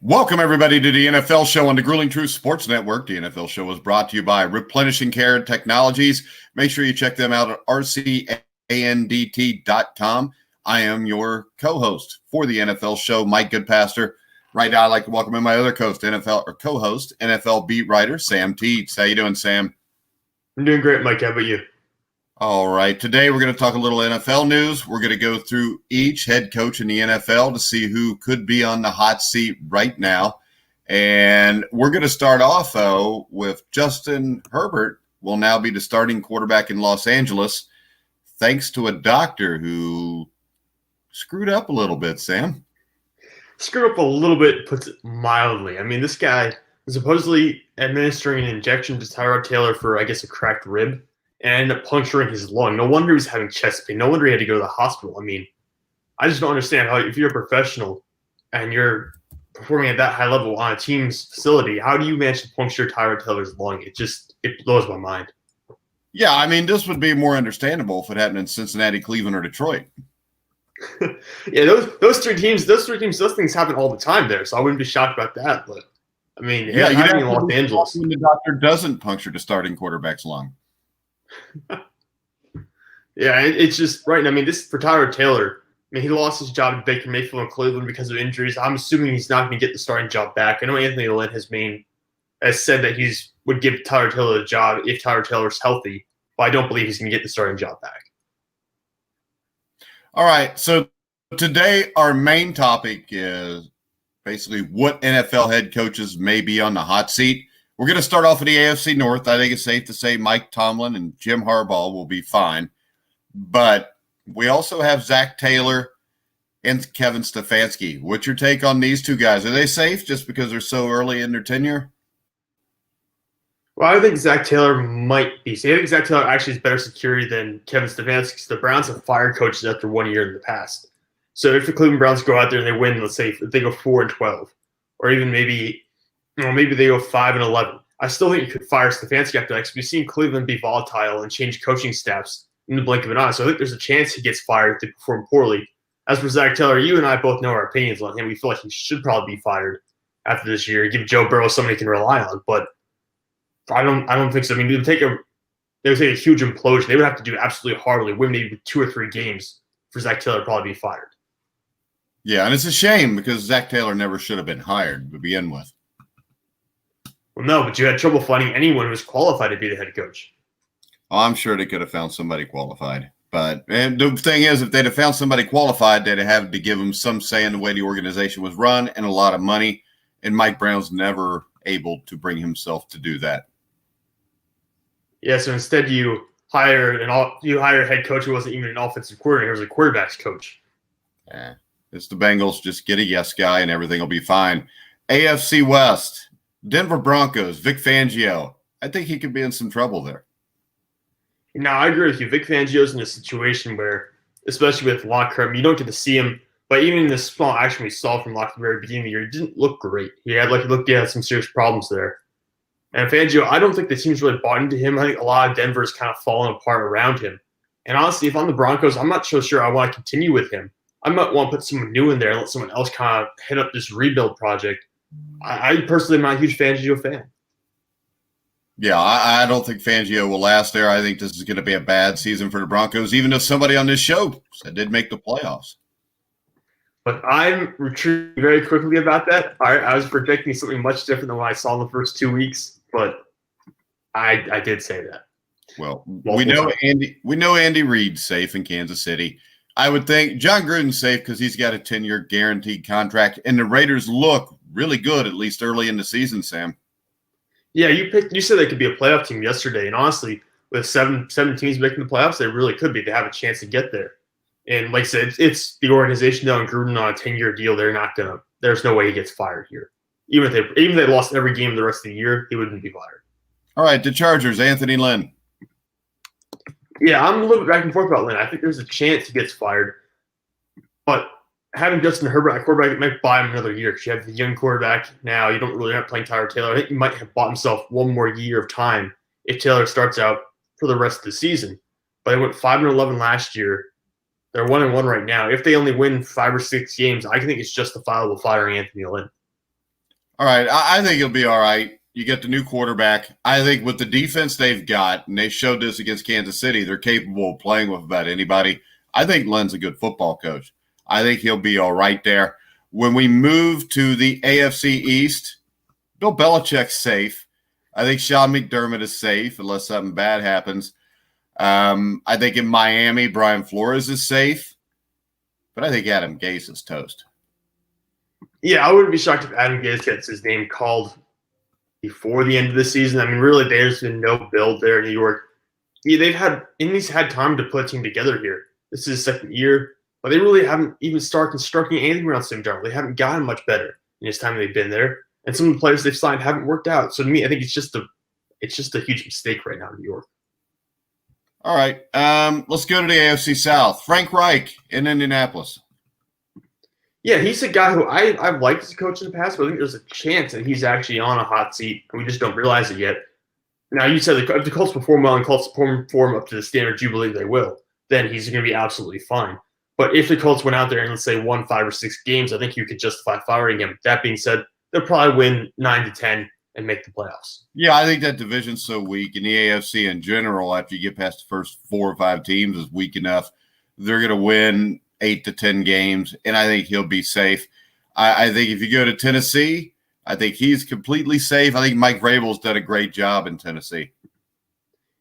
Welcome, everybody, to the NFL Show on the Grueling Truth Sports Network. The NFL Show is brought to you by Replenishing Care Technologies. Make sure you check them out at rcandt.com. I am your co-host for the NFL Show, Mike Goodpaster. Right now, I'd like to welcome in my other co-host, NFL beat writer, Sam Teets. How you doing, Sam? I'm doing great, Mike. How about you? All right. Today, we're going to talk a little NFL news. We're going to go through each head coach in the NFL to see who could be on the hot seat right now. And we're going to start off, though, with Justin Herbert will now be the starting quarterback in Los Angeles, thanks to a doctor who screwed up a little bit, Sam. Screwed up a little bit, puts it mildly. I mean, this guy was supposedly administering an injection to Tyrod Taylor for, I guess, a cracked rib, and ended up puncturing his lung. No wonder he was having chest pain. No wonder he had to go to the hospital. I mean, I just don't understand how, if you're a professional and you're performing at that high level on a team's facility, how do you manage to puncture Tyrod Taylor's lung? It blows my mind. Yeah, I mean, this would be more understandable if it happened in Cincinnati, Cleveland, or Detroit. Yeah, those three teams, those things happen all the time there, so I wouldn't be shocked about that. But I mean, Yeah, you happening in Los Angeles. When the doctor doesn't puncture the starting quarterback's lung. Yeah, it's just right. I mean, this for Tyrod Taylor. I mean, he lost his job at Baker Mayfield in Cleveland because of injuries. I'm assuming he's not going to get the starting job back. I know Anthony Lynn has said that would give Tyrod Taylor a job if Tyrod Taylor's healthy, but I don't believe he's going to get the starting job back. All right, so today our main topic is basically what NFL head coaches may be on the hot seat. We're going to start off with the AFC North. I think it's safe to say Mike Tomlin and Jim Harbaugh will be fine. But we also have Zach Taylor and Kevin Stefanski. What's your take on these two guys? Are they safe just because they're so early in their tenure? Well, I think Zach Taylor might be. So I think Zach Taylor actually is better security than Kevin Stefanski because the Browns have fired coaches after 1 year in the past. So if the Cleveland Browns go out there and they win, let's say if they go 4-12, or even maybe they go 5-11, I still think you could fire Stefanski after that because we've seen Cleveland be volatile and change coaching staffs in the blink of an eye. So I think there's a chance he gets fired if they perform poorly. As for Zach Taylor, you and I both know our opinions on him. We feel like he should probably be fired after this year. Give Joe Burrow somebody he can rely on, but I don't think so. I mean, they would take a huge implosion. They would have to do absolutely horribly, win maybe 2 or 3 games for Zach Taylor to probably be fired. Yeah, and it's a shame because Zach Taylor never should have been hired to begin with. Well, no, but you had trouble finding anyone who was qualified to be the head coach. Oh, I'm sure they could have found somebody qualified. But the thing is, if they'd have found somebody qualified, they'd have to give them some say in the way the organization was run and a lot of money. And Mike Brown's never able to bring himself to do that. Yeah, so instead you hire a head coach who wasn't even an offensive coordinator, he was a quarterback's coach. Yeah, it's the Bengals. Just get a yes guy and everything will be fine. AFC West, Denver Broncos, Vic Fangio. I think he could be in some trouble there. Now, I agree with you. Vic Fangio's in a situation where, especially with Locke, you don't get to see him. But even in the small action we saw from Locke at the very beginning of the year, it didn't look great. He had some serious problems there. And Fangio, I don't think the team's really bought into him. I think a lot of Denver is kind of falling apart around him. And honestly, if I'm the Broncos, I'm not so sure I want to continue with him. I might want to put someone new in there and let someone else kind of head up this rebuild project. I personally am not a huge Fangio fan. Yeah, I don't think Fangio will last there. I think this is going to be a bad season for the Broncos, even if somebody on this show said did make the playoffs. But I'm retreating very quickly about that. I was projecting something much different than what I saw in the first 2 weeks, but I did say that. Well, we know Andy Reid's safe in Kansas City. I would think John Gruden's safe because he's got a 10-year guaranteed contract, and the Raiders look really good, at least early in the season, Sam. Yeah, you said they could be a playoff team yesterday, and honestly, with seven teams making the playoffs, they really could be. They have a chance to get there. And like I said, it's the organization now, and Gruden on a 10-year deal. There's no way he gets fired here. Even if they lost every game the rest of the year, he wouldn't be fired. All right, the Chargers, Anthony Lynn. Yeah, I'm a little bit back and forth about Lynn. I think there's a chance he gets fired. But having Justin Herbert at quarterback, it might buy him another year. Because you have the young quarterback now. You don't really have playing Tyrod Taylor. I think he might have bought himself one more year of time if Taylor starts out for the rest of the season. But they went 5-11 last year. They're 1-1 right now. If they only win 5 or 6 games, I think it's justifiable firing Anthony Lynn. All right. I think he'll be all right. You get the new quarterback. I think with the defense they've got, and they showed this against Kansas City, they're capable of playing with about anybody. I think Len's a good football coach. I think he'll be all right there. When we move to the AFC East, Bill Belichick's safe. I think Sean McDermott is safe unless something bad happens. I think in Miami, Brian Flores is safe. But I think Adam Gase is toast. Yeah, I wouldn't be shocked if Adam Gase gets his name called before the end of the season. I mean, really, there's been no build there in New York. Yeah, Indy's had time to put a team together here. This is his second year, but they really haven't even started constructing anything around Sam Darnold. They haven't gotten much better in his time they've been there, and some of the players they've signed haven't worked out. So to me, I think it's just a huge mistake right now in New York. All right, let's go to the AFC South. Frank Reich in Indianapolis. Yeah, he's a guy who I've liked as a coach in the past, but I think there's a chance that he's actually on a hot seat, and we just don't realize it yet. Now, you said if the Colts perform well and Colts perform up to the standard you believe they will, then he's going to be absolutely fine. But if the Colts went out there and, let's say, won 5 or 6 games, I think you could justify firing him. That being said, they'll probably win 9 to 10 and make the playoffs. Yeah, I think that division's so weak, and the AFC in general, after you get past the first 4 or 5 teams, is weak enough. They're going to win 8 to 10 games, and I think he'll be safe. I think if you go to Tennessee, I think he's completely safe. I think Mike Vrabel's done a great job in Tennessee.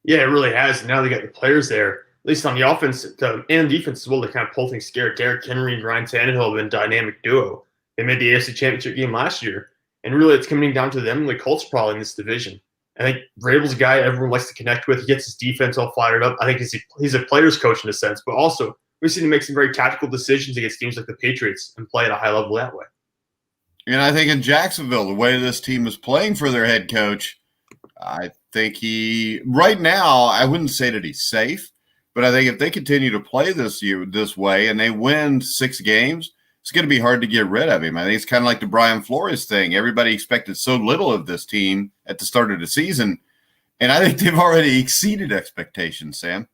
Yeah, it really has. Now they got the players there, at least on the offense and defense as well, to kind of pull things together. Derrick Henry and Ryan Tannehill have been a dynamic duo. They made the AFC Championship game last year, and really it's coming down to them and the Colts probably in this division. I think Vrabel's a guy everyone likes to connect with. He gets his defense all fired up. I think he's a player's coach in a sense, but also we've seen him make some very tactical decisions against teams like the Patriots and play at a high level that way. And I think in Jacksonville, the way this team is playing for their head coach, I think right now, I wouldn't say that he's safe, but I think if they continue to play this way and they win 6 games, it's going to be hard to get rid of him. I think it's kind of like the Brian Flores thing. Everybody expected so little of this team at the start of the season, and I think they've already exceeded expectations, Sam.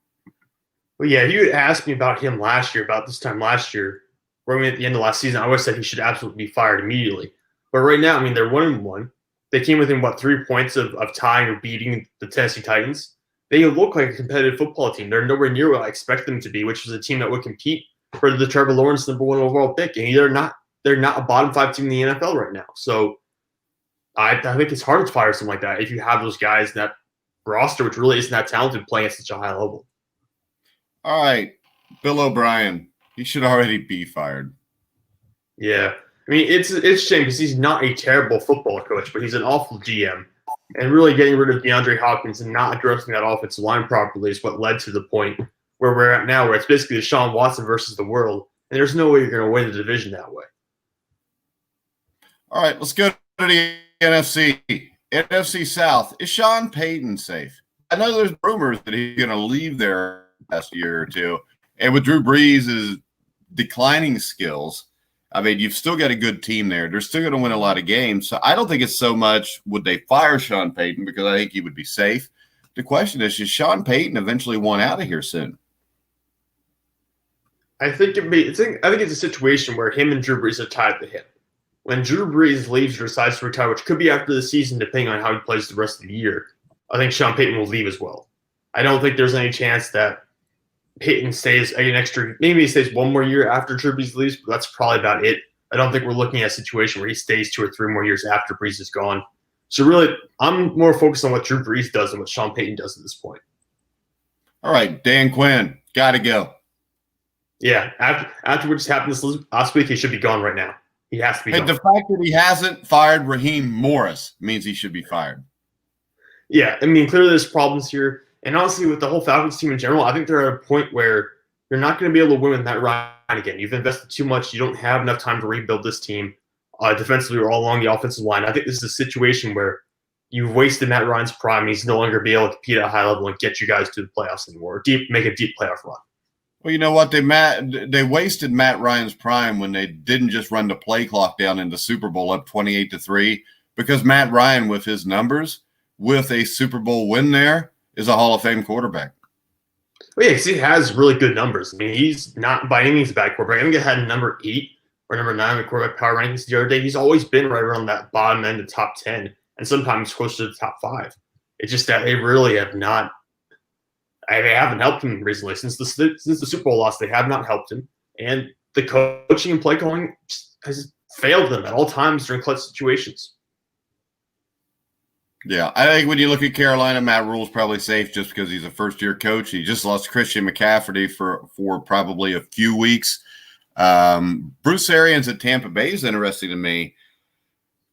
Well, yeah, if you had asked me about him last year, about this time last year, or at the end of last season, I would have said he should absolutely be fired immediately. But right now, I mean, they're 1-1. They came within, 3 points of tying or beating the Tennessee Titans. They look like a competitive football team. They're nowhere near what I expect them to be, which was a team that would compete for the Trevor Lawrence #1 overall pick. And they're not a bottom 5 team in the NFL right now. So I think it's hard to fire something like that if you have those guys in that roster, which really isn't that talented, playing at such a high level. All right, Bill O'Brien. He should already be fired. Yeah. I mean, it's a shame because he's not a terrible football coach, but he's an awful GM. And really getting rid of DeAndre Hopkins and not addressing that offensive line properly is what led to the point where we're at now, where it's basically Deshaun Watson versus the world. And there's no way you're going to win the division that way. All right, let's go to the NFC. NFC South. Is Sean Payton safe? I know there's rumors that he's going to leave there last year or two. And with Drew Brees' declining skills, I mean, you've still got a good team there. They're still going to win a lot of games. So I don't think it's so much would they fire Sean Payton, because I think he would be safe. The question is Sean Payton eventually want out of here soon? I think it's a situation where him and Drew Brees are tied at the hip. When Drew Brees leaves or decides to retire, which could be after the season, depending on how he plays the rest of the year, I think Sean Payton will leave as well. I don't think there's any chance that Payton stays maybe he stays 1 more year after Drew Brees leaves, but that's probably about it. I don't think we're looking at a situation where he stays 2 or 3 more years after Brees is gone. So really, I'm more focused on what Drew Brees does than what Sean Payton does at this point. All right, Dan Quinn, got to go. Yeah, after what just happened this last week, he should be gone right now. He has to be gone. The fact that he hasn't fired Raheem Morris means he should be fired. Yeah, I mean, clearly there's problems here. And honestly, with the whole Falcons team in general, I think they're at a point where you're not going to be able to win with Matt Ryan again. You've invested too much. You don't have enough time to rebuild this team defensively or all along the offensive line. I think this is a situation where you've wasted Matt Ryan's prime, and he's no longer be able to compete at a high level and get you guys to the playoffs anymore, make a deep playoff run. Well, you know what? They wasted Matt Ryan's prime when they didn't just run the play clock down in the Super Bowl up 28-3, because Matt Ryan, with his numbers, with a Super Bowl win there, is a Hall of Fame quarterback. Well, yeah, because he has really good numbers. I mean, he's not by any means a bad quarterback. I think he had number 8 or number 9 in the quarterback power rankings the other day. He's always been right around that bottom end of top 10, and sometimes closer to the top 5. It's just that they really have not. They haven't helped him recently since the Super Bowl loss. They have not helped him, and the coaching and play calling has failed them at all times during clutch situations. Yeah, I think when you look at Carolina, Matt Rule's probably safe just because he's a first-year coach. He just lost Christian McCaffrey for probably a few weeks. Bruce Arians at Tampa Bay is interesting to me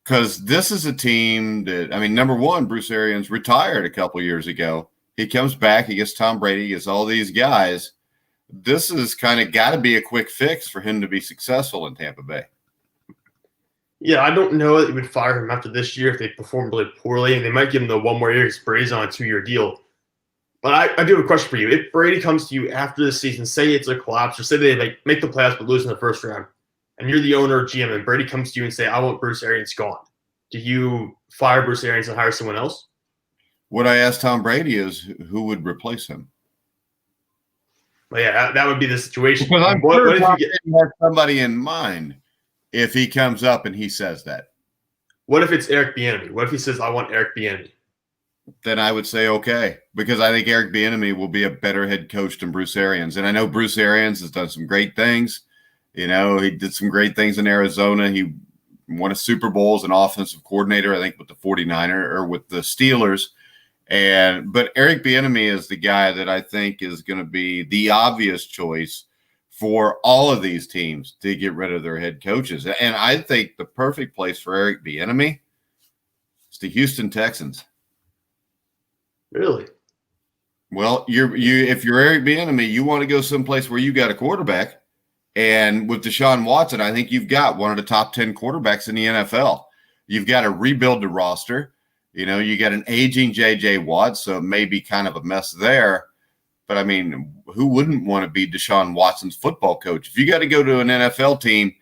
because this is a team that, I mean, number one, Bruce Arians retired a couple years ago. He comes back, he gets Tom Brady, he gets all these guys. This has kind of got to be a quick fix for him to be successful in Tampa Bay. Yeah, I don't know that you would fire him after this year if they perform really poorly, and they might give him the one more year because Brady's on a 2-year deal. But I do have a question for you. If Brady comes to you after the season, say it's a collapse, or say they make the playoffs but lose in the first round, and you're the owner or GM, and Brady comes to you and say, I want Bruce Arians gone. Do you fire Bruce Arians and hire someone else? What I asked Tom Brady is who would replace him. Well, yeah, that would be the situation. Because I'm sure Tom Brady has somebody in mind if he comes up and he says that. What if it's Eric Bieniemy? What if he says, I want Eric Bieniemy? Then I would say okay, because I think Eric Bieniemy will be a better head coach than Bruce Arians. And I know Bruce Arians has done some great things. You know, he did some great things in Arizona. He won a Super Bowl as an offensive coordinator, I think, with the 49ers or with the Steelers. But Eric Bieniemy is the guy that I think is going to be the obvious choice for all of these teams to get rid of their head coaches. And I think the perfect place for Eric Bieniemy is the Houston Texans. Really? Well, if you're Eric Bieniemy, you want to go someplace where you got a quarterback. And with Deshaun Watson, I think you've got one of the top 10 quarterbacks in the NFL. You've got to rebuild the roster. You know, you got an aging J.J. Watt, so it may be kind of a mess there. But, I mean, who wouldn't want to be Deshaun Watson's football coach? If you got to go to an NFL team,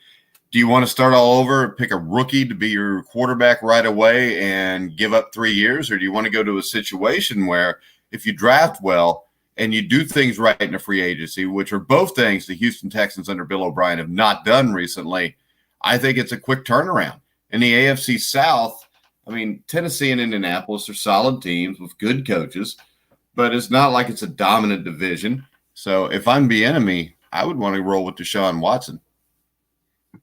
do you want to start all over, pick a rookie to be your quarterback right away and give up 3 years? Or do you want to go to a situation where if you draft well and you do things right in a free agency, which are both things the Houston Texans under Bill O'Brien have not done recently, I think it's a quick turnaround. In the AFC South, I mean, Tennessee and Indianapolis are solid teams with good coaches, but it's not like it's a dominant division. So if I'm Bieniemy, I would want to roll with Deshaun Watson.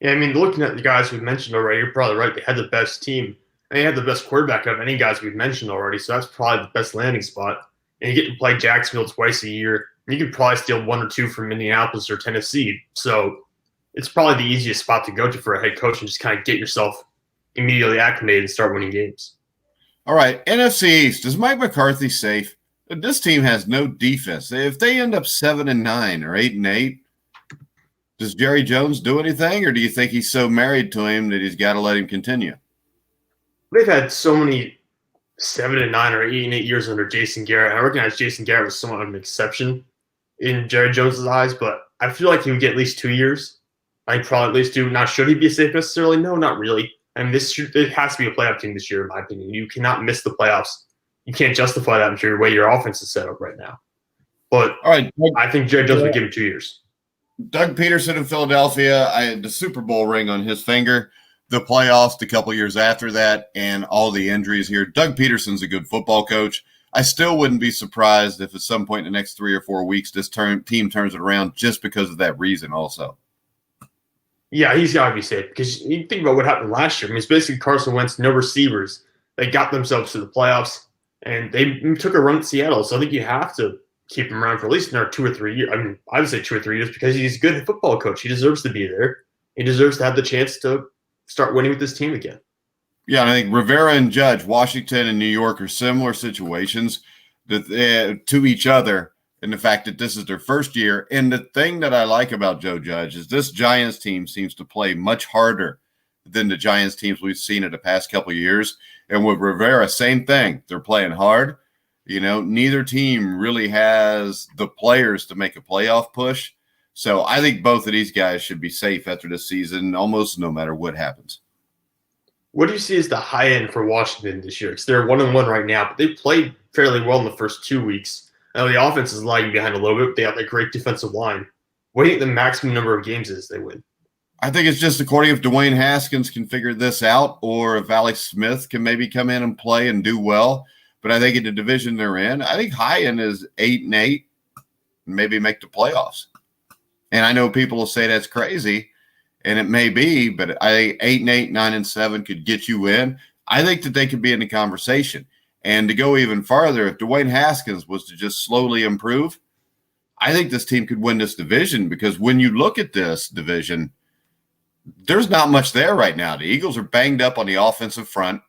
Yeah, I mean, looking at the guys we've mentioned already, you're probably right. They had the best team. And they had the best quarterback of any guys we've mentioned already, so that's probably the best landing spot. And you get to play Jacksonville twice a year. And you could probably steal 1 or 2 from Minneapolis or Tennessee. So it's probably the easiest spot to go to for a head coach and just kind of get yourself immediately acclimated and start winning games. All right, NFC East. Is Mike McCarthy safe? This team has no defense. If they end up 7-9 or 8-8, does Jerry Jones do anything, or do you think he's so married to him that he's got to let him continue? They've had so many 7-9 or 8-8 years under Jason Garrett. I recognize Jason Garrett was somewhat of an exception in Jerry Jones's eyes, but I feel like he would get at least 2 years. I think probably at least 2. Now, should he be safe necessarily? No, not really. I mean, it has to be a playoff team this year, in my opinion. You cannot miss the playoffs. You can't justify that with the way your offense is set up right now. But all right, I think Jerry Jones would give him 2 years. Doug Peterson in Philadelphia, I had the Super Bowl ring on his finger, the playoffs a couple years after that, and all the injuries here. Doug Peterson's a good football coach. I still wouldn't be surprised if at some point in the next 3 or 4 weeks this team turns it around just because of that reason also. Yeah, he's got to be safe because you think about what happened last year. I mean, it's basically Carson Wentz, no receivers. They got themselves to the playoffs, and they took a run at Seattle. So I think you have to keep him around for at least another 2 or 3 years. I mean, I would say 2 or 3 years because he's a good football coach. He deserves to be there. He deserves to have the chance to start winning with this team again. Yeah, and I think Rivera and Judge, Washington and New York are similar situations that, to each other in the fact that this is their first year. And the thing that I like about Joe Judge is this Giants team seems to play much harder than the Giants teams we've seen in the past couple of years. And with Rivera, same thing. They're playing hard. You know, neither team really has the players to make a playoff push. So I think both of these guys should be safe after this season, almost no matter what happens. What do you see as the high end for Washington this year? Because they're 1-1 right now, but they played fairly well in the first 2 weeks. I know the offense is lagging behind a little bit, but they have a great defensive line. What do you think the maximum number of games is they win? I think it's just according if Dwayne Haskins can figure this out or if Alex Smith can maybe come in and play and do well. But I think in the division they're in, I think high end is 8-8, maybe make the playoffs. And I know people will say that's crazy, and it may be, but I think 8-8, 9-7 could get you in. I think that they could be in the conversation. And to go even farther, if Dwayne Haskins was to just slowly improve, I think this team could win this division because when you look at this division, there's not much there right now. The Eagles are banged up on the offensive front,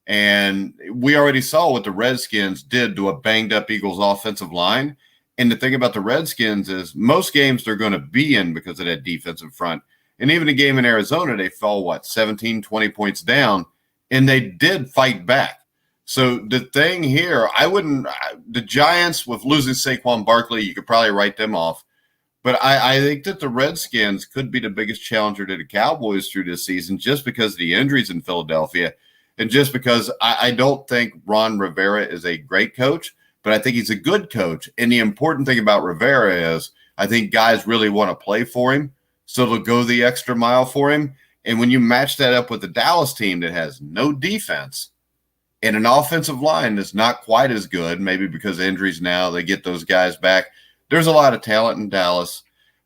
and we already saw what the Redskins did to a banged-up Eagles offensive line. And the thing about the Redskins is most games they're going to be in because of that defensive front. And even a game in Arizona, they fell, 17, 20 points down, and they did fight back. So the thing here, the Giants, with losing Saquon Barkley, you could probably write them off. But I think that the Redskins could be the biggest challenger to the Cowboys through this season just because of the injuries in Philadelphia and just because I don't think Ron Rivera is a great coach, but I think he's a good coach. And the important thing about Rivera is I think guys really want to play for him, so they'll go the extra mile for him. And when you match that up with the Dallas team that has no defense and an offensive line that's not quite as good, maybe because of injuries now, they get those guys back. There's a lot of talent in Dallas,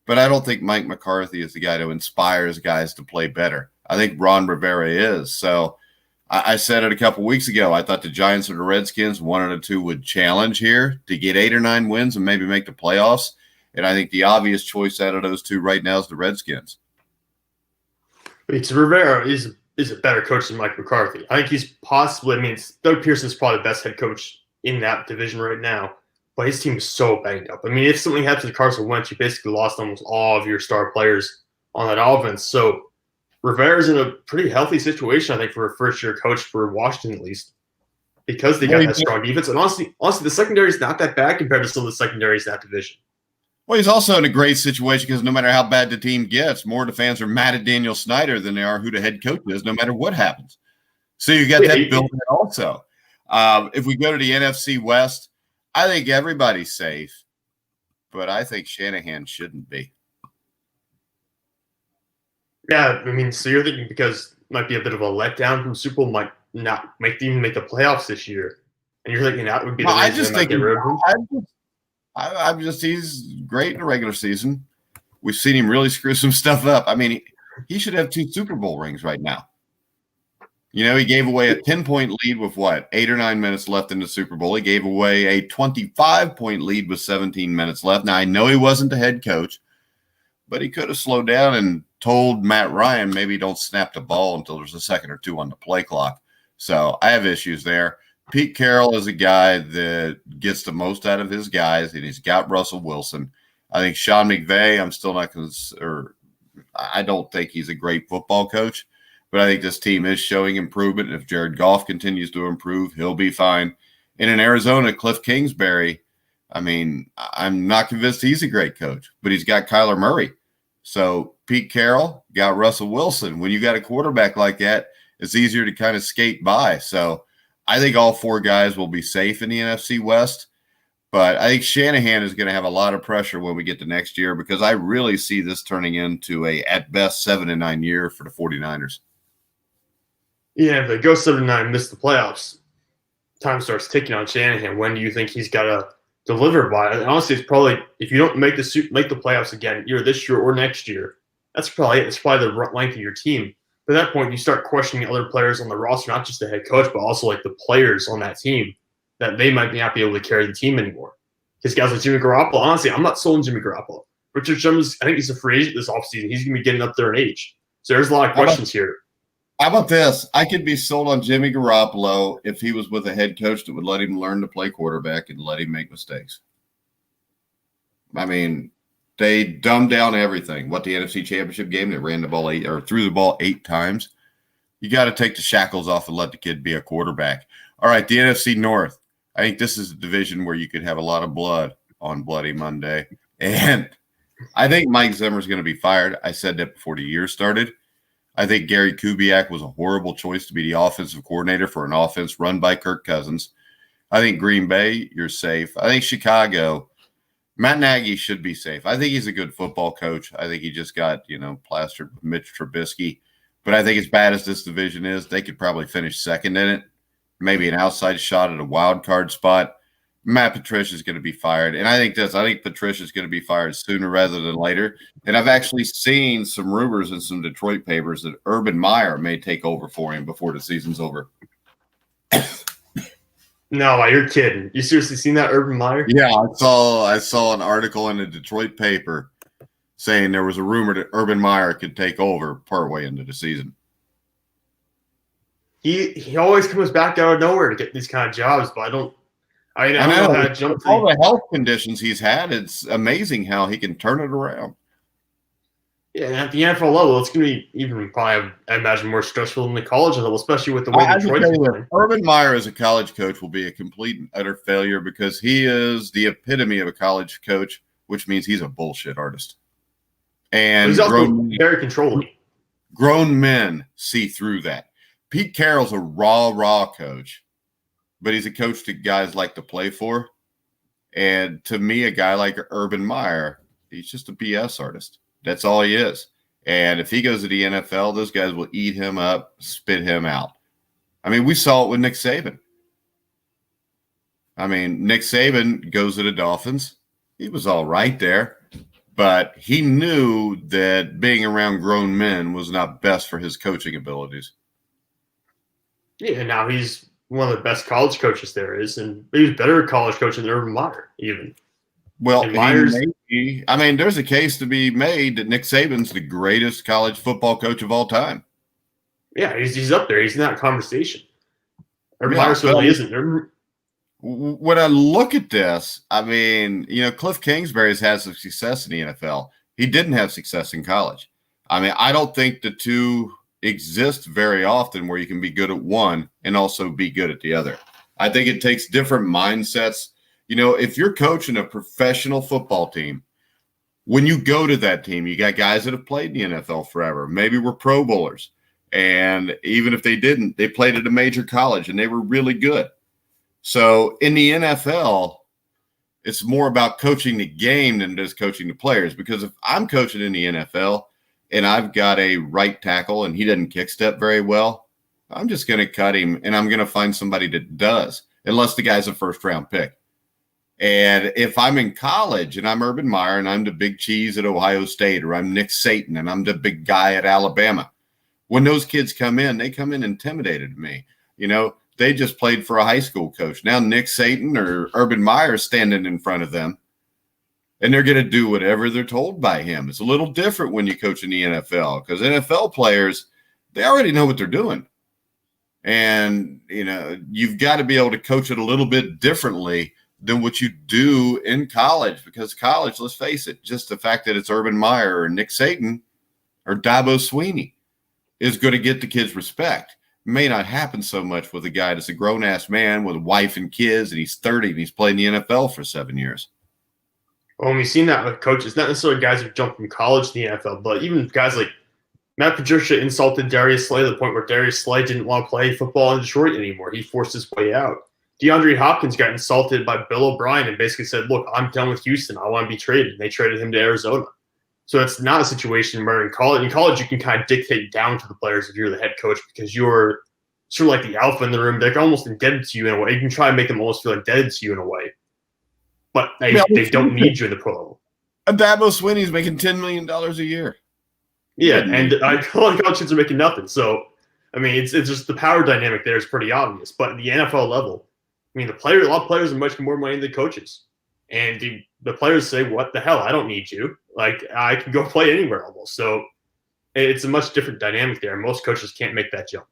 but I don't think Mike McCarthy is the guy who inspires guys to play better. I think Ron Rivera is. So I said it a couple weeks ago. I thought the Giants or the Redskins, one of the two, would challenge here to get 8 or 9 wins and maybe make the playoffs. And I think the obvious choice out of those two right now is the Redskins. Rivera is a better coach than Mike McCarthy. I think he's possibly, Doug Pearson's probably the best head coach in that division right now. But his team is so banged up. If something happens to Carson Wentz, you basically lost almost all of your star players on that offense. So Rivera's in a pretty healthy situation, I think, for a first-year coach for Washington, at least, because they got that strong defense. And honestly, the secondary is not that bad compared to some of the secondaries in that division. Well, he's also in a great situation because no matter how bad the team gets, more of the fans are mad at Daniel Snyder than they are who the head coach is, no matter what happens. So you got that built in also. If we go to the NFC West, I think everybody's safe, but I think Shanahan shouldn't be. Yeah, so you're thinking because it might be a bit of a letdown from Super Bowl, might not even make the playoffs this year, and you're thinking that would be the reason they might get rid of him? He's great in the regular season. We've seen him really screw some stuff up. He should have 2 Super Bowl rings right now. He gave away a 10-point lead with 8 or 9 minutes left in the Super Bowl. He gave away a 25-point lead with 17 minutes left. Now, I know he wasn't the head coach, but he could have slowed down and told Matt Ryan maybe don't snap the ball until there's a second or two on the play clock. So I have issues there. Pete Carroll is a guy that gets the most out of his guys, and he's got Russell Wilson. I think Sean McVay, I'm still not I don't think he's a great football coach. But I think this team is showing improvement. If Jared Goff continues to improve, he'll be fine. And in Arizona, Cliff Kingsbury, I'm not convinced he's a great coach, but he's got Kyler Murray. So Pete Carroll got Russell Wilson. When you got a quarterback like that, it's easier to kind of skate by. So I think all 4 guys will be safe in the NFC West. But I think Shanahan is going to have a lot of pressure when we get to next year because I really see this turning into at best, 7-9 year for the 49ers. Yeah, if they go 7-9, miss the playoffs, time starts ticking on Shanahan. When do you think he's got to deliver by? And honestly, it's probably if you don't make the playoffs again, either this year or next year, that's probably it. It's probably the length of your team. But at that point, you start questioning other players on the roster, not just the head coach, but also the players on that team, that they might not be able to carry the team anymore. Because guys like Jimmy Garoppolo, honestly, I'm not sold on Jimmy Garoppolo. Richard Sherman's, I think he's a free agent this offseason. He's going to be getting up there in age. So there's a lot of questions here. How about this? I could be sold on Jimmy Garoppolo if he was with a head coach that would let him learn to play quarterback and let him make mistakes. They dumbed down everything. The NFC Championship game, they ran the ball 8 or threw the ball 8 times. You got to take the shackles off and let the kid be a quarterback. All right, the NFC North. I think this is a division where you could have a lot of blood on Bloody Monday. And I think Mike Zimmer's going to be fired. I said that before the year started. I think Gary Kubiak was a horrible choice to be the offensive coordinator for an offense run by Kirk Cousins. I think Green Bay, you're safe. I think Chicago, Matt Nagy should be safe. I think he's a good football coach. I think he just got, plastered with Mitch Trubisky. But I think as bad as this division is, they could probably finish second in it. Maybe an outside shot at a wild card spot. Matt Patricia is going to be fired. And I think Patricia is going to be fired sooner rather than later. And I've actually seen some rumors in some Detroit papers that Urban Meyer may take over for him before the season's over. No, you're kidding. You seriously seen that, Urban Meyer? Yeah, I saw an article in a Detroit paper saying there was a rumor that Urban Meyer could take over partway into the season. He always comes back out of nowhere to get these kind of jobs, but I don't know how to jump to all the health conditions he's had. It's amazing how he can turn it around. Yeah, and at the NFL level, it's going to be even probably, I imagine, more stressful than the college level, especially with the way Detroit's playing. Urban Meyer as a college coach will be a complete and utter failure because he is the epitome of a college coach, which means he's a bullshit artist. And he's also very controlling. Grown men see through that. Pete Carroll's a raw coach, but he's a coach that guys like to play for. And to me, a guy like Urban Meyer, he's just a BS artist. That's all he is. And if he goes to the NFL, those guys will eat him up, spit him out. I mean, we saw it with Nick Saban. I mean, Nick Saban goes to the Dolphins. He was all right there, but he knew that being around grown men was not best for his coaching abilities. Yeah, and now he's one of the best college coaches there is, and he was better college coach than Urban Meyer, even. Well, there's a case to be made that Nick Saban's the greatest college football coach of all time. Yeah, he's up there. He's in that conversation. Urban Meyer certainly isn't. When I look at this, I mean, Cliff Kingsbury's had some success in the NFL. He didn't have success in college. I mean, I don't think the two exist very often where you can be good at one and also be good at the other. I think it takes different mindsets. If you're coaching a professional football team, when you go to that team, you got guys that have played in the NFL forever, maybe were Pro Bowlers. And even if they didn't, they played at a major college and they were really good. So in the NFL, it's more about coaching the game than just coaching the players. Because if I'm coaching in the NFL and I've got a right tackle and he doesn't kick step very well, I'm just going to cut him and I'm going to find somebody that does, unless the guy's a first-round pick. And if I'm in college and I'm Urban Meyer and I'm the big cheese at Ohio State, or I'm Nick Saban and I'm the big guy at Alabama, when those kids come in, they come in intimidated to me. They just played for a high school coach. Now Nick Saban or Urban Meyer is standing in front of them, and they're going to do whatever they're told by him. It's a little different when you coach in the NFL because NFL players, they already know what they're doing. And, you've got to be able to coach it a little bit differently than what you do in college, because college, let's face it, just the fact that it's Urban Meyer or Nick Saban or Dabo Sweeney is going to get the kids respect. It may not happen so much with a guy that's a grown-ass man with a wife and kids, and he's 30 and he's played in the NFL for 7 years. Well, we've seen that with coaches, not necessarily guys who jumped from college to the NFL, but even guys like Matt Patricia insulted Darius Slay to the point where Darius Slay didn't want to play football in Detroit anymore. He forced his way out. DeAndre Hopkins got insulted by Bill O'Brien and basically said, look, I'm done with Houston. I want to be traded. And they traded him to Arizona. So it's not a situation where in college you can kind of dictate down to the players if you're the head coach because you're sort of like the alpha in the room. They're almost indebted to you in a way. You can try and make them almost feel indebted to you in a way. But they don't need you in the pro level. Dabo Swinney's making $10 million a year. Yeah, and a lot of college kids are making nothing. So, I mean, it's just the power dynamic there is pretty obvious. But at the NFL level, I mean, a lot of players are making more money than the coaches. And the players say, what the hell? I don't need you. Like, I can go play anywhere almost. So it's a much different dynamic there. Most coaches can't make that jump.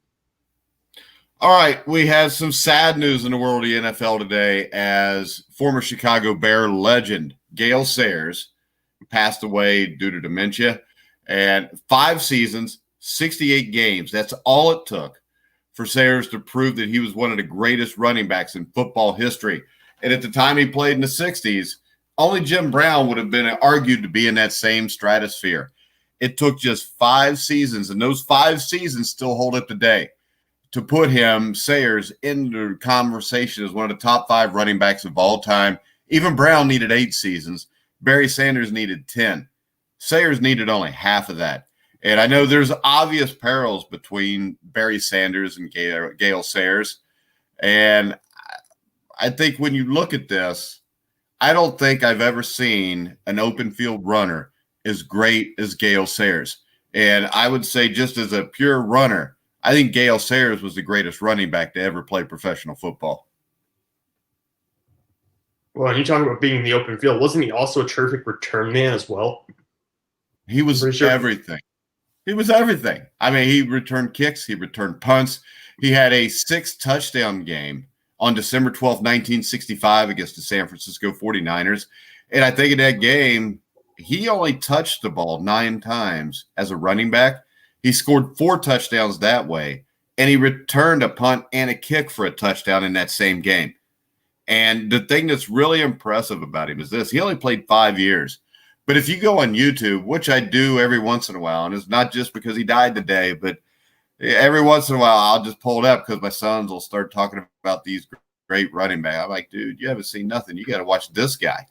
All right, we have some sad news in the world of the NFL today as former Chicago Bear legend Gail Sayers passed away due to dementia. And 5 seasons, 68 games. That's all it took for Sayers to prove that he was one of the greatest running backs in football history. And at the time he played in the 60s, only Jim Brown would have been argued to be in that same stratosphere. It took just 5 seasons, and those 5 seasons still hold up today, to put him, Sayers, into conversation as one of the top 5 running backs of all time. Even Brown needed 8 seasons. Barry Sanders needed 10. Sayers needed only half of that. And I know there's obvious parallels between Barry Sanders and Gail Sayers. And I think when you look at this, I don't think I've ever seen an open field runner as great as Gail Sayers. And I would say, just as a pure runner, I think Gail Sayers was the greatest running back to ever play professional football. Well, and you talking about being in the open field, wasn't he also a terrific return man as well? He was everything. He was everything. I mean, he returned kicks, he returned punts. He had a 6-touchdown game on December 12th, 1965 against the San Francisco 49ers. And I think in that game, he only touched the ball 9 times as a running back. He scored 4 touchdowns that way, and he returned a punt and a kick for a touchdown in that same game. And the thing that's really impressive about him is this: he only played 5 years. But if you go on YouTube, which I do every once in a while, and it's not just because he died today, but every once in a while I'll just pull it up because my sons will start talking about these great running backs. I'm like, dude, you haven't seen nothing. You got to watch this guy.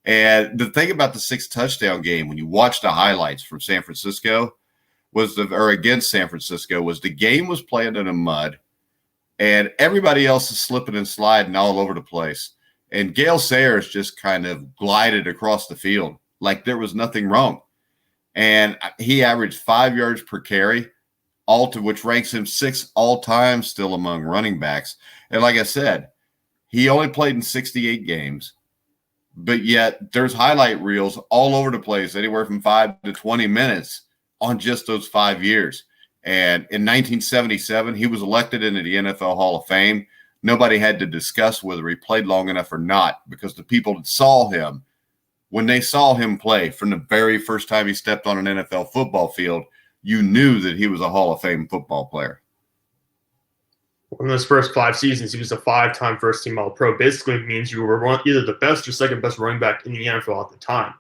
And the thing about the 6-touchdown game, when you watch the highlights from San Francisco, against San Francisco, was the game was playing in the mud, and everybody else is slipping and sliding all over the place. And Gail Sayers just kind of glided across the field like there was nothing wrong. And he averaged 5 yards per carry, which ranks him 6th all-time still among running backs. And like I said, he only played in 68 games, but yet there's highlight reels all over the place, anywhere from 5 to 20 minutes on just those 5 years. And in 1977, he was elected into the NFL Hall of Fame. Nobody had to discuss whether he played long enough or not, because the people that saw him, when they saw him play from the very first time he stepped on an NFL football field, you knew that he was a Hall of Fame football player. In those first 5 seasons, he was a 5-time first-team All-Pro. Basically means you were either the best or second best running back in the NFL at the time.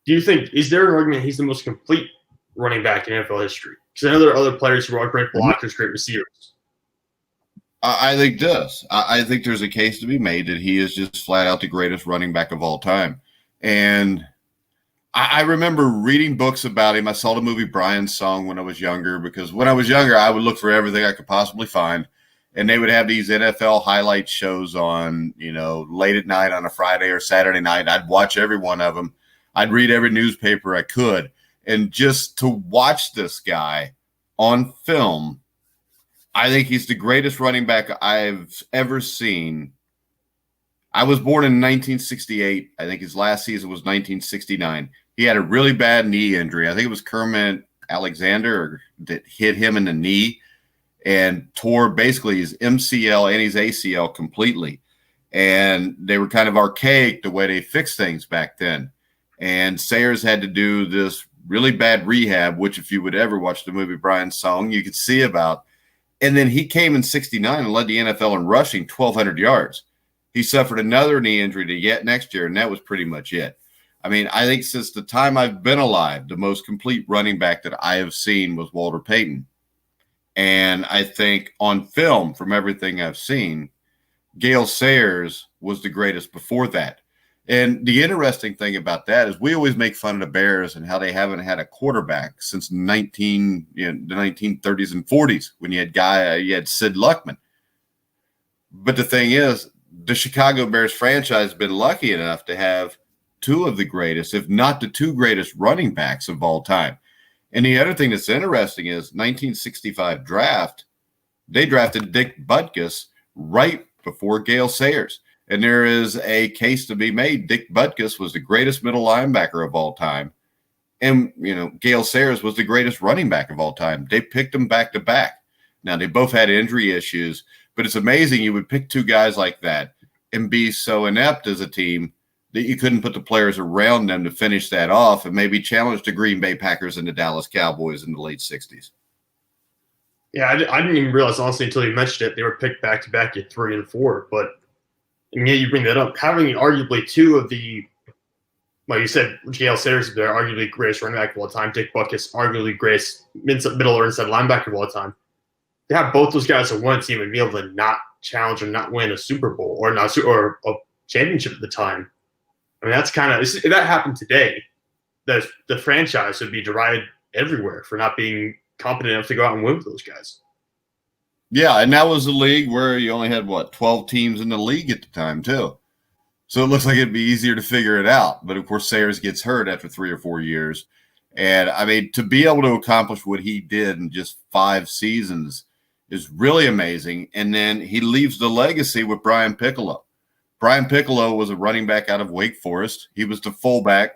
Do you think, is there an argument he's the most complete running back in NFL history? Because I know there are other players who are great blockers, great receivers. I think this. I think there's a case to be made that he is just flat out the greatest running back of all time. And I remember reading books about him. I saw the movie Brian's Song when I was younger, because when I was younger, I would look for everything I could possibly find. And they would have these NFL highlight shows on, late at night on a Friday or Saturday night. I'd watch every one of them. I'd read every newspaper I could. And just to watch this guy on film, I think he's the greatest running back I've ever seen. I was born in 1968. I think his last season was 1969. He had a really bad knee injury. I think it was Kermit Alexander that hit him in the knee and tore basically his MCL and his ACL completely. And they were kind of archaic the way they fixed things back then. And Sayers had to do this really bad rehab, which if you would ever watch the movie Brian's Song, you could see about. And then he came in 69 and led the NFL in rushing 1,200 yards. He suffered another knee injury next year, and that was pretty much it. I mean, I think since the time I've been alive, the most complete running back that I have seen was Walter Payton. And I think on film, from everything I've seen, Gail Sayers was the greatest before that. And the interesting thing about that is we always make fun of the Bears and how they haven't had a quarterback since the 1930s and 40s when you had Sid Luckman. But the thing is, the Chicago Bears franchise has been lucky enough to have 2 of the greatest, if not the 2 greatest running backs of all time. And the other thing that's interesting is 1965 draft, they drafted Dick Butkus right before Gail Sayers. And there is a case to be made. Dick Butkus was the greatest middle linebacker of all time. And, Gail Sayers was the greatest running back of all time. They picked them back to back. Now, they both had injury issues, but it's amazing you would pick 2 guys like that and be so inept as a team that you couldn't put the players around them to finish that off and maybe challenge the Green Bay Packers and the Dallas Cowboys in the late 60s. Yeah, I didn't even realize, honestly, until you mentioned it, they were picked back-to-back at 3 and 4. But and yeah, you bring that up. Having arguably 2 of the, like you said, Gail Sayers is arguably greatest running back of all time. Dick Butkus, arguably greatest middle or inside linebacker of all time. To have both those guys on one team and be able to not challenge or not win a Super Bowl or a championship at the time, I mean, that's kind of if that happened today, the franchise would be derided everywhere for not being competent enough to go out and win with those guys. Yeah, and that was a league where you only had 12 teams in the league at the time too. So it looks like it'd be easier to figure it out. But of course, Sayers gets hurt after 3 or 4 years. And I mean, to be able to accomplish what he did in just 5 seasons is really amazing. And then he leaves the legacy with Brian Piccolo. Brian Piccolo was a running back out of Wake Forest. He was the fullback.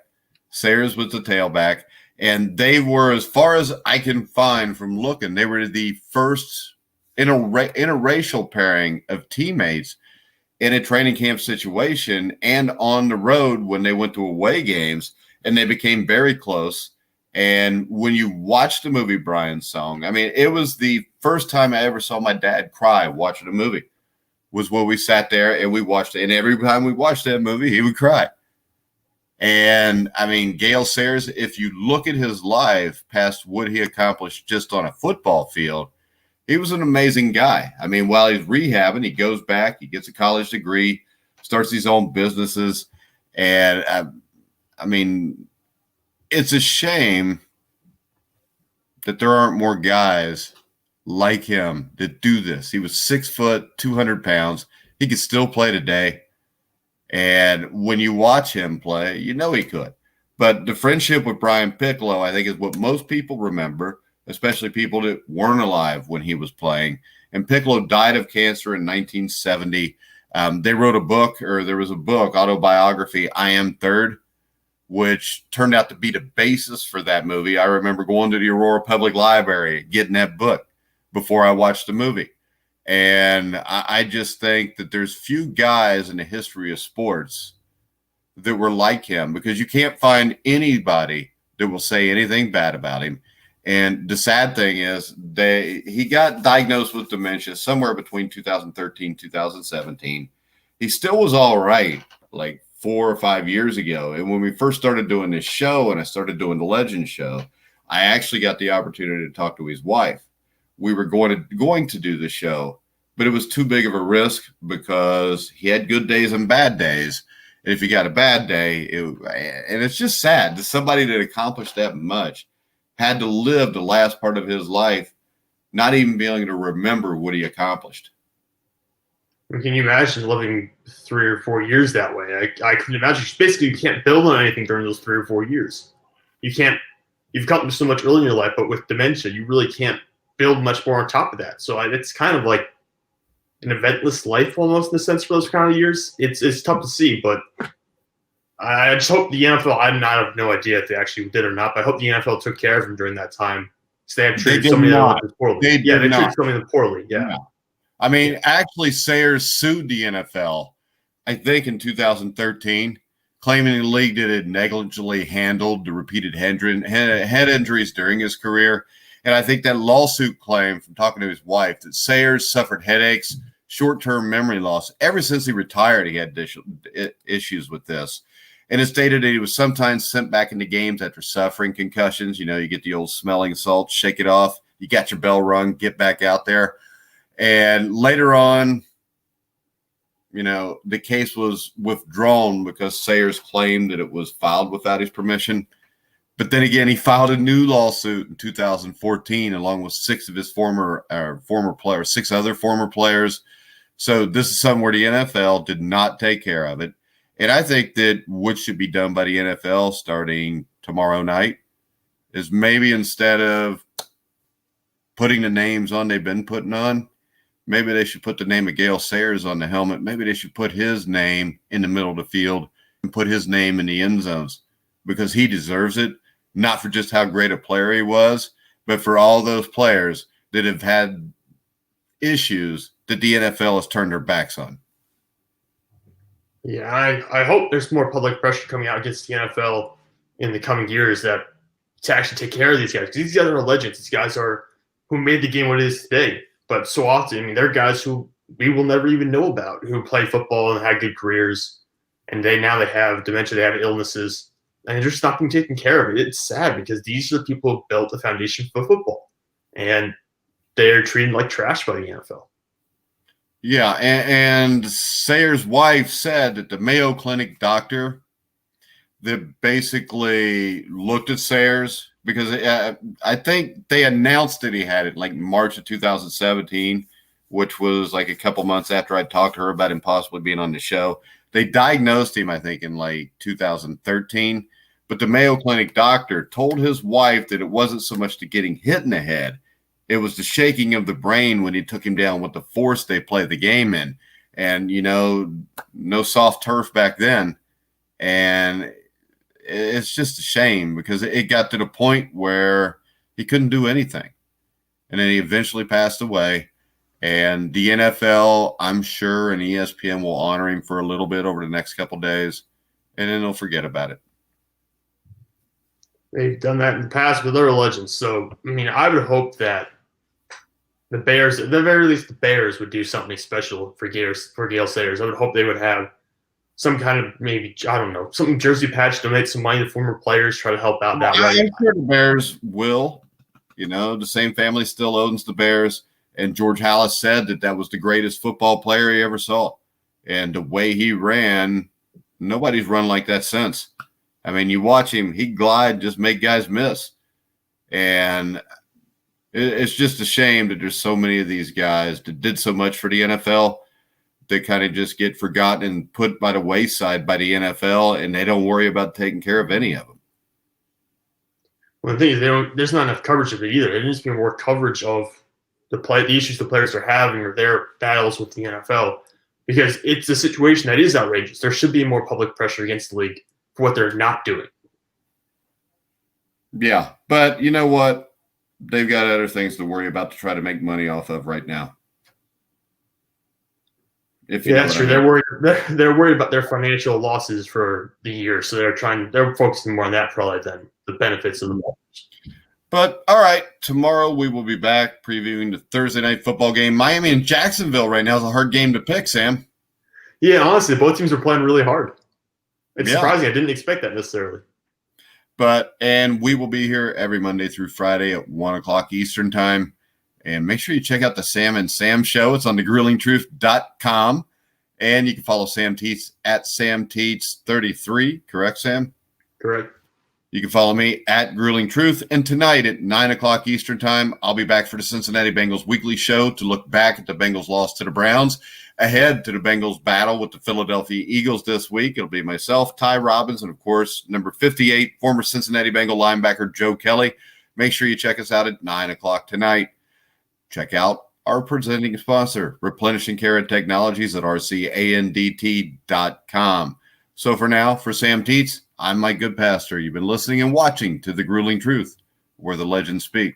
Sayers was the tailback. And they were, as far as I can find from looking, they were the first interracial pairing of teammates in a training camp situation and on the road when they went to away games, and they became very close. And when you watch the movie Brian's Song, I mean, it was the first time I ever saw my dad cry watching a movie, was when we sat there and we watched it. And every time we watched that movie, he would cry. And I mean, Gail Sayers, if you look at his life past what he accomplished just on a football field, he was an amazing guy. I mean, while he's rehabbing, he goes back, he gets a college degree, starts his own businesses. And I mean, it's a shame that there aren't more guys like him that do this. He was 6 foot, 200 pounds. He could still play today. And when you watch him play, you know he could. But the friendship with Brian Piccolo, I think, is what most people remember, especially people that weren't alive when he was playing. And Piccolo died of cancer in 1970. They wrote a book, or there was a book, autobiography, I Am Third, which turned out to be the basis for that movie. I remember going to the Aurora Public Library, getting that book before I watched the movie. And I just think that there's few guys in the history of sports that were like him, because you can't find anybody that will say anything bad about him. And the sad thing is he got diagnosed with dementia somewhere between 2013, 2017. He still was all right, like 4 or 5 years ago. And when we first started doing this show and I started doing the Legends show, I actually got the opportunity to talk to his wife. We were going to do the show, but it was too big of a risk because he had good days and bad days. And if you got a bad day, and it's just sad that somebody that accomplished that much had to live the last part of his life not even being able to remember what he accomplished. Can you imagine living 3 or 4 years that way? I couldn't imagine. Basically, you can't build on anything during those 3 or 4 years. You've accomplished so much early in your life, but with dementia, you really can't build much more on top of that. So it's kind of like an eventless life almost in a sense for those kind of years. It's tough to see, but I just hope the NFL, I have no idea if they actually did or not, but I hope the NFL took care of him during that time. So they have treated so many of them poorly. They treated so many of them poorly. Yeah. No. I mean, actually, Sayers sued the NFL, I think, in 2013, claiming the league that it negligently handled the repeated head injuries during his career. And I think that lawsuit claim, from talking to his wife, that Sayers suffered headaches, short-term memory loss. Ever since he retired, he had issues with this. And it stated that he was sometimes sent back into games after suffering concussions. You know, you get the old smelling salt, shake it off. You got your bell rung, get back out there. And later on, you know, the case was withdrawn because Sayers claimed that it was filed without his permission. But then again, he filed a new lawsuit in 2014, along with 6 of his former players, 6 other former players. So this is something where the NFL did not take care of it. And I think that what should be done by the NFL starting tomorrow night is maybe instead of putting the names on they've been putting on, maybe they should put the name of Gail Sayers on the helmet. Maybe they should put his name in the middle of the field and put his name in the end zones, because he deserves it, not for just how great a player he was, but for all those players that have had issues that the NFL has turned their backs on. Yeah, I hope there's more public pressure coming out against the NFL in the coming years to actually take care of these guys. Because these guys are legends. These guys are who made the game what it is today. But so often, I mean, they're guys who we will never even know about, who play football and had good careers. And they have dementia, they have illnesses, and they're just not being taken care of. It's sad because these are the people who built the foundation for football. And they're treated like trash by the NFL. Yeah, and Sayers' wife said that the Mayo Clinic doctor that basically looked at Sayers because I think they announced that he had it like March of 2017, which was like a couple months after I talked to her about him possibly being on the show. They diagnosed him, I think, in like 2013. But the Mayo Clinic doctor told his wife that it wasn't so much the getting hit in the head. It was the shaking of the brain when he took him down with the force they played the game in. And, no soft turf back then. And it's just a shame because it got to the point where he couldn't do anything. And then he eventually passed away. And the NFL, I'm sure, and ESPN will honor him for a little bit over the next couple of days. And then they'll forget about it. They've done that in the past with other legends. So, I would hope that the Bears, at the very least, the Bears would do something special for Gail Sayers. I would hope they would have some kind of maybe, I don't know, something jersey patch, donate some money to former players, try to help out that way. I'm sure the Bears will. The same family still owns the Bears. And George Halas said that was the greatest football player he ever saw. And the way he ran, nobody's run like that since. You watch him, he glide, just make guys miss. And it's just a shame that there's so many of these guys that did so much for the NFL that kind of just get forgotten and put by the wayside by the NFL, and they don't worry about taking care of any of them. Well, the thing is, there's not enough coverage of it either. There needs to be more coverage of the issues the players are having or their battles with the NFL, because it's a situation that is outrageous. There should be more public pressure against the league for what they're not doing. Yeah, but you know what? They've got other things to worry about to try to make money off of right now. That's true. They're worried about their financial losses for the year, so they're focusing more on that probably than the benefits of the match. But all right, tomorrow we will be back previewing the Thursday night football game. Miami and Jacksonville right now is a hard game to pick, Sam. Yeah, honestly, both teams are playing really hard. It's surprising. I didn't expect that necessarily. And we will be here every Monday through Friday at 1 o'clock Eastern time. And make sure you check out the Sam and Sam show. It's on thegruelingtruth.com. And you can follow Sam Teets at SamTeets33. Correct, Sam? Correct. You can follow me at Grueling Truth. And tonight at 9 o'clock Eastern time, I'll be back for the Cincinnati Bengals weekly show to look back at the Bengals' loss to the Browns, ahead to the Bengals' battle with the Philadelphia Eagles this week. It'll be myself, Ty Robbins, and, of course, number 58, former Cincinnati Bengal linebacker Joe Kelly. Make sure you check us out at 9 o'clock tonight. Check out our presenting sponsor, Replenishing Care and Technologies at rcandt.com. So for now, for Sam Teets, I'm Mike Goodpaster. You've been listening and watching to The Grueling Truth, where the legends speak.